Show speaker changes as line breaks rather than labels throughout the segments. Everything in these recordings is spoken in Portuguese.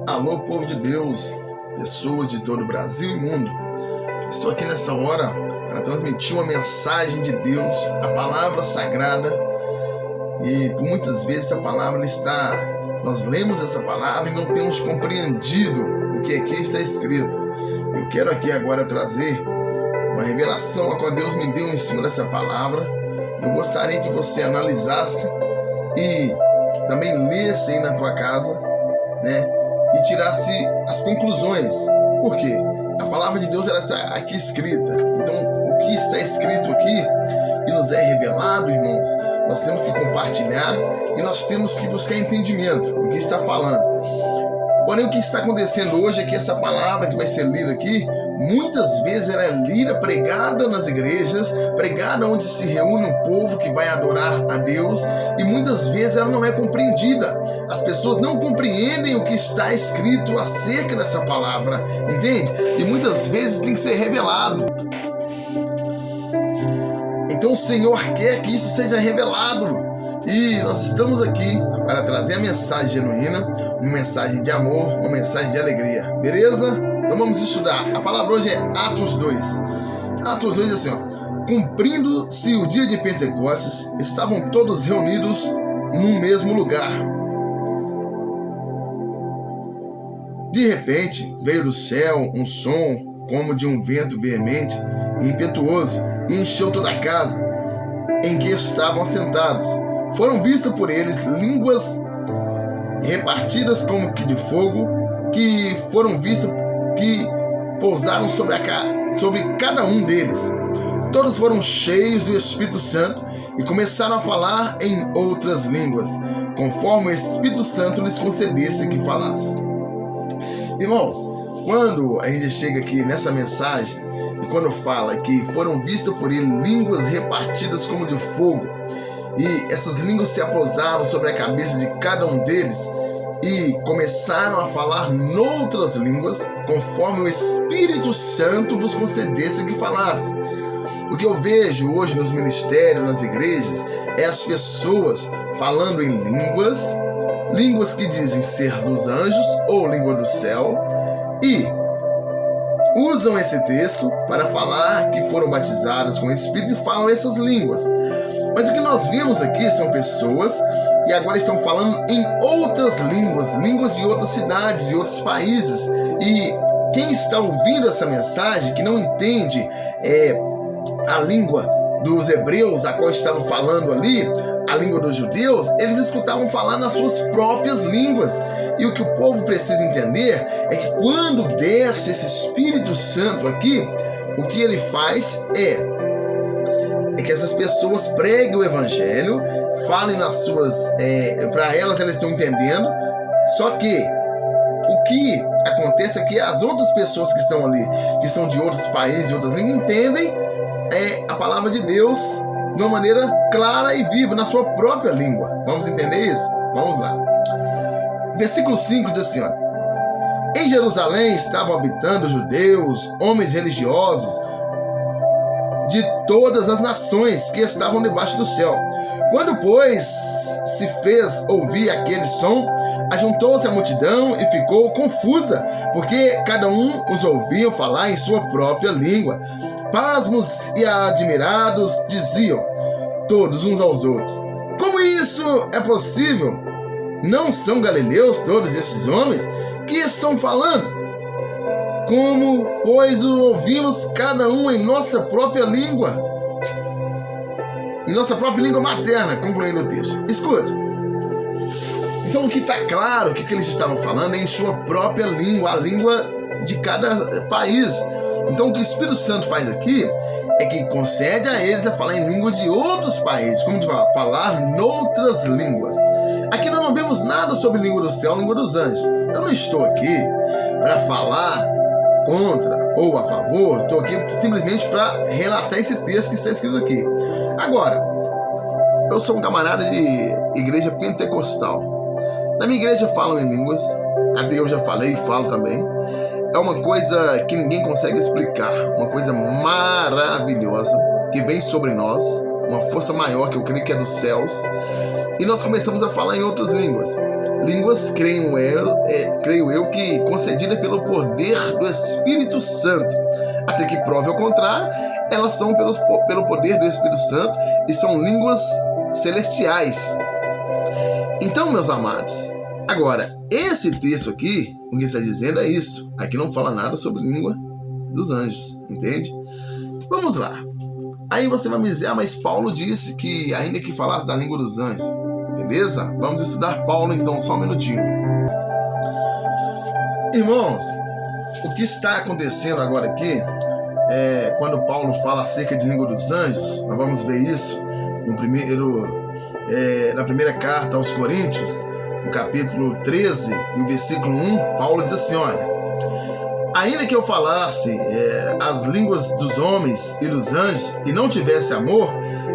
Alô, povo de Deus, pessoas de todo o Brasil e mundo. Estou aqui nessa hora para transmitir uma mensagem de Deus, a palavra sagrada. E por muitas vezes nós lemos essa palavra e não temos compreendido o que aqui está escrito. Eu quero aqui agora trazer uma revelação a qual Deus me deu em cima dessa palavra. Eu gostaria que você analisasse e também lesse aí na tua casa, e tirasse as conclusões. Por quê? A palavra de Deus ela está aqui escrita. Então, o que está escrito aqui e nos é revelado, irmãos, nós temos que compartilhar e nós temos que buscar entendimento do que está falando. Porém, o que está acontecendo hoje é que essa palavra que vai ser lida aqui, muitas vezes ela é lida, pregada nas igrejas, pregada onde se reúne um povo que vai adorar a Deus, e muitas vezes ela não é compreendida. As pessoas não compreendem o que está escrito acerca dessa palavra, entende? E muitas vezes tem que ser revelado. Então o Senhor quer que isso seja revelado. E nós estamos aqui para trazer a mensagem genuína, uma mensagem de amor, uma mensagem de alegria. Beleza? Então vamos estudar. A palavra hoje é Atos 2. Atos 2 diz assim, cumprindo-se o dia de Pentecostes, estavam todos reunidos num mesmo lugar. De repente, veio do céu um som como de um vento veemente e impetuoso e encheu toda a casa em que estavam sentados. Foram vistas por eles línguas repartidas como que de fogo, que foram vistas que pousaram sobre cada um deles. Todos foram cheios do Espírito Santo e começaram a falar em outras línguas, conforme o Espírito Santo lhes concedesse que falasse. Irmãos, quando a gente chega aqui nessa mensagem e quando fala que foram vistas por ele línguas repartidas como de fogo, e essas línguas se apousaram sobre a cabeça de cada um deles e começaram a falar noutras línguas, conforme o Espírito Santo vos concedesse que falasse. O que eu vejo hoje nos ministérios, nas igrejas, é as pessoas falando em línguas que dizem ser dos anjos ou língua do céu, e usam esse texto para falar que foram batizadas com o Espírito e falam essas línguas. Mas o que nós vemos aqui são pessoas que agora estão falando em outras línguas de outras cidades e outros países. E quem está ouvindo essa mensagem, que não entende a língua dos hebreus, a qual estava falando ali, a língua dos judeus, eles escutavam falar nas suas próprias línguas. E o que o povo precisa entender é que quando desce esse Espírito Santo aqui, o que ele faz é que essas pessoas preguem o evangelho, falem nas suas, para elas estão entendendo, só que o que acontece é que as outras pessoas que estão ali, que são de outros países, de outras línguas, entendem a palavra de Deus de uma maneira clara e viva, na sua própria língua. Vamos entender isso? Vamos lá. Versículo 5 diz assim, em Jerusalém estavam habitando judeus, homens religiosos, de todas as nações que estavam debaixo do céu. Quando, pois, se fez ouvir aquele som, ajuntou-se a multidão e ficou confusa, porque cada um os ouvia falar em sua própria língua. Pasmos e admirados diziam todos uns aos outros: como isso é possível? Não são galileus todos esses homens que estão falando? Como, pois, o ouvimos cada um em nossa própria língua, em nossa própria língua materna, concluindo o texto. Escuta. Então, o que está claro, o que eles estavam falando é em sua própria língua, a língua de cada país. Então, o que o Espírito Santo faz aqui é que concede a eles a falar em línguas de outros países, como de falar noutras línguas. Aqui nós não vemos nada sobre língua do céu, língua dos anjos. Eu não estou aqui para falar contra ou a favor, estou aqui simplesmente para relatar esse texto que está escrito aqui. Agora, eu sou um camarada de igreja pentecostal. Na minha igreja falam em línguas, até eu já falei e falo também. É uma coisa que ninguém consegue explicar, uma coisa maravilhosa que vem sobre nós, uma força maior que eu creio que é dos céus, e nós começamos a falar em outras línguas. línguas, creio eu que concedida pelo poder do Espírito Santo. Até que prove ao contrário, elas são pelo poder do Espírito Santo e são línguas celestiais. Então, meus amados, agora, esse texto aqui, o que está dizendo é isso. Aqui não fala nada sobre língua dos anjos, entende? Vamos lá. Aí você vai me dizer, mas Paulo disse que ainda que falasse da língua dos anjos. Beleza? Vamos estudar Paulo então, só um minutinho. Irmãos, o que está acontecendo agora aqui, quando Paulo fala acerca de língua dos anjos, nós vamos ver isso na primeira carta aos Coríntios, no capítulo 13 e o versículo 1, Paulo diz assim, olha, ainda que eu falasse as línguas dos homens e dos anjos e não tivesse amor,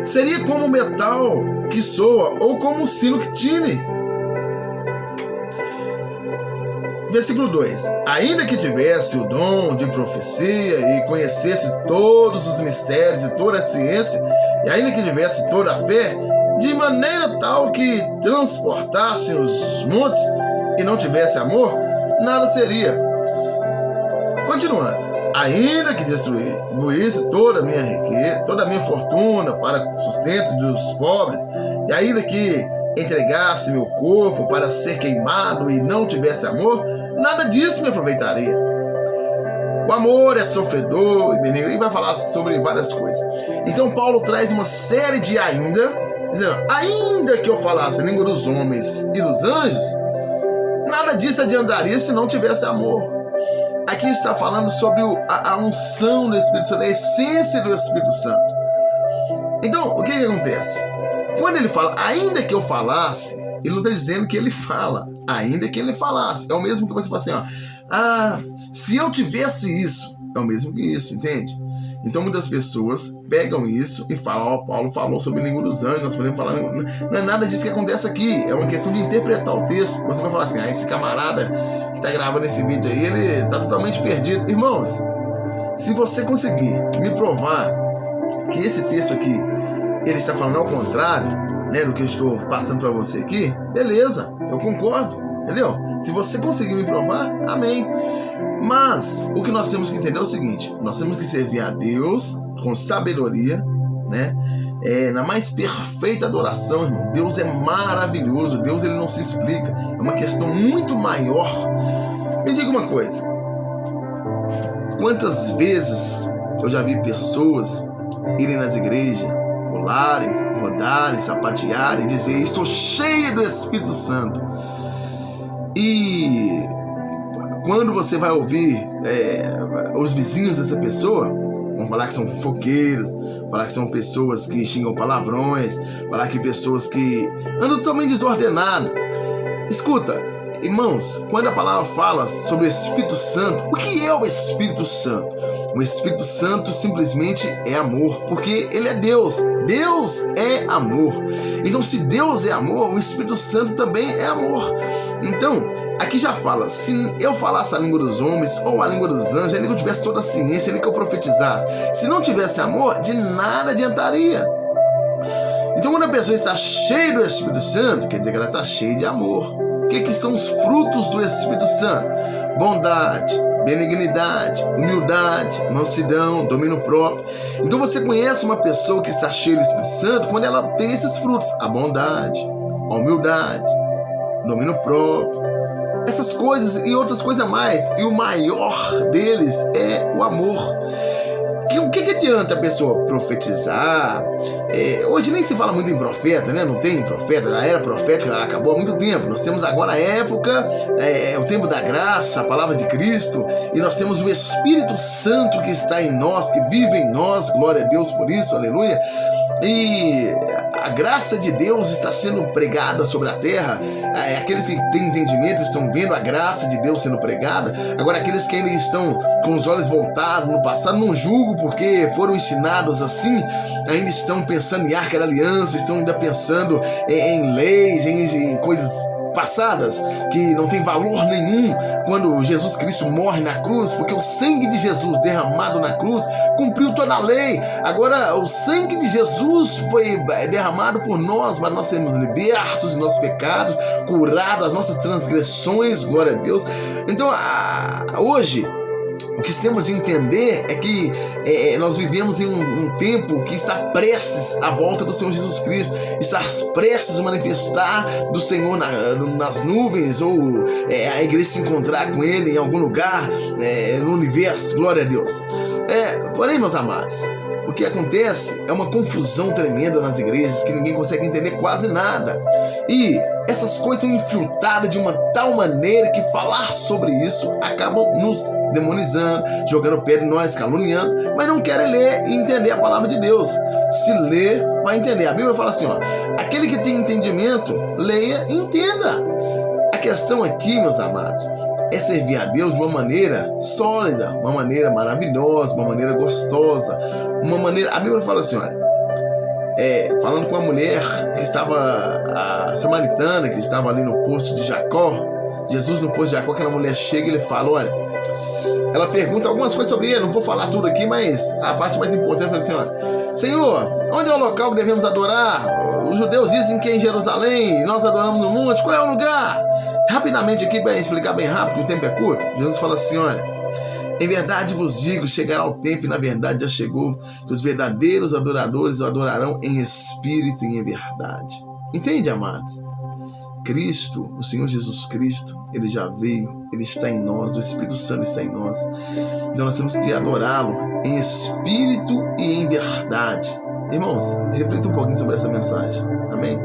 seria como metal que soa ou como um sino que tine. Versículo 2. Ainda que tivesse o dom de profecia e conhecesse todos os mistérios e toda a ciência, e ainda que tivesse toda a fé, de maneira tal que transportasse os montes e não tivesse amor, nada seria. Continuando, ainda que distribuísse toda a minha riqueza, toda a minha fortuna para sustento dos pobres, e ainda que entregasse meu corpo para ser queimado e não tivesse amor, nada disso me aproveitaria. O amor é sofredor e benigno, e vai falar sobre várias coisas. Então Paulo traz uma série de ainda, dizendo, ainda que eu falasse a língua dos homens e dos anjos, nada disso adiantaria se não tivesse amor. Aqui está falando sobre a unção do Espírito Santo, a essência do Espírito Santo. Então, o que acontece? Quando ele fala, ainda que eu falasse, ele não está dizendo que ele fala, ainda que ele falasse. É o mesmo que você fala assim, se eu tivesse isso, é o mesmo que isso, entende? Então muitas pessoas pegam isso e falam, Paulo falou sobre a língua dos anjos, nós podemos falar, não é nada disso que acontece aqui, é uma questão de interpretar o texto. Você vai falar assim, esse camarada que está gravando esse vídeo aí, ele está totalmente perdido. Irmãos, se você conseguir me provar que esse texto aqui, ele está falando ao contrário, né, do que eu estou passando para você aqui, beleza, eu concordo, entendeu? Se você conseguir me provar, amém. Mas o que nós temos que entender é o seguinte, nós temos que servir a Deus com sabedoria, né? Na mais perfeita adoração, irmão. Deus é maravilhoso, Deus ele não se explica, é uma questão muito maior. Me diga uma coisa, quantas vezes eu já vi pessoas irem nas igrejas, pularem, rodarem, sapatearem e dizer, estou cheio do Espírito Santo. E quando você vai ouvir os vizinhos dessa pessoa, vão falar que são fofoqueiros, falar que são pessoas que xingam palavrões, falar que pessoas que andam totalmente desordenadas. Escuta, irmãos, quando a palavra fala sobre o Espírito Santo, o que é o Espírito Santo? O Espírito Santo simplesmente é amor, porque ele é Deus. Deus é amor. Então, se Deus é amor, o Espírito Santo também é amor. Então, aqui já fala, se eu falasse a língua dos homens ou a língua dos anjos, ainda que eu tivesse toda a ciência, ainda que eu profetizasse, se não tivesse amor, de nada adiantaria. Então, quando a pessoa está cheia do Espírito Santo, quer dizer que ela está cheia de amor. O que são os frutos do Espírito Santo? Bondade, benignidade, humildade, mansidão, domínio próprio. Então você conhece uma pessoa que está cheia do Espírito Santo quando ela tem esses frutos, a bondade, a humildade, domínio próprio, essas coisas e outras coisas a mais. E o maior deles é o amor. O que adianta a pessoa profetizar? Hoje nem se fala muito em profeta, né? Não tem profeta, a era profética acabou há muito tempo. Nós temos agora a época, o tempo da graça, a palavra de Cristo, e nós temos o Espírito Santo que está em nós, que vive em nós, glória a Deus por isso, aleluia. E a graça de Deus está sendo pregada sobre a terra. Aqueles que têm entendimento estão vendo a graça de Deus sendo pregada. Agora, aqueles que ainda estão com os olhos voltados no passado, não julgo porque foram ensinados assim, ainda estão pensando em arca da aliança, estão ainda pensando em leis, em coisas passadas, que não tem valor nenhum quando Jesus Cristo morre na cruz, porque o sangue de Jesus derramado na cruz cumpriu toda a lei. Agora o sangue de Jesus foi derramado por nós, para nós sermos libertos dos nossos pecados, curados das nossas transgressões, glória a Deus. Então hoje o que temos de entender é que nós vivemos em um tempo que está prestes à volta do Senhor Jesus Cristo, está prestes a manifestar do Senhor nas nuvens, ou a igreja se encontrar com Ele em algum lugar no universo, glória a Deus. Porém, meus amados, o que acontece é uma confusão tremenda nas igrejas, que ninguém consegue entender quase nada. E essas coisas são infiltradas de uma tal maneira que falar sobre isso acabam nos demonizando, jogando pedra em nós, caluniando, mas não querem ler e entender a palavra de Deus. Se ler, vai entender. A Bíblia fala assim, aquele que tem entendimento, leia e entenda. A questão aqui, meus amados, é servir a Deus de uma maneira sólida, uma maneira maravilhosa, uma maneira gostosa, uma maneira... A Bíblia fala assim, falando com a mulher que estava, a samaritana, que estava ali no poço de Jacó, Jesus no poço de Jacó, aquela mulher chega e ele fala, ela pergunta algumas coisas sobre ele, não vou falar tudo aqui, mas a parte mais importante é assim, Senhor, onde é o local que devemos adorar? Os judeus dizem que é em Jerusalém, nós adoramos no monte, qual é o lugar? Rapidamente aqui, para explicar bem rápido, que o tempo é curto, Jesus fala assim, em verdade vos digo, chegará o tempo, e na verdade já chegou, que os verdadeiros adoradores o adorarão em espírito e em verdade. Entende, amado? Cristo, o Senhor Jesus Cristo, Ele já veio, Ele está em nós, o Espírito Santo está em nós. Então nós temos que adorá-lo em espírito e em verdade. Irmãos, reflita um pouquinho sobre essa mensagem. Amém?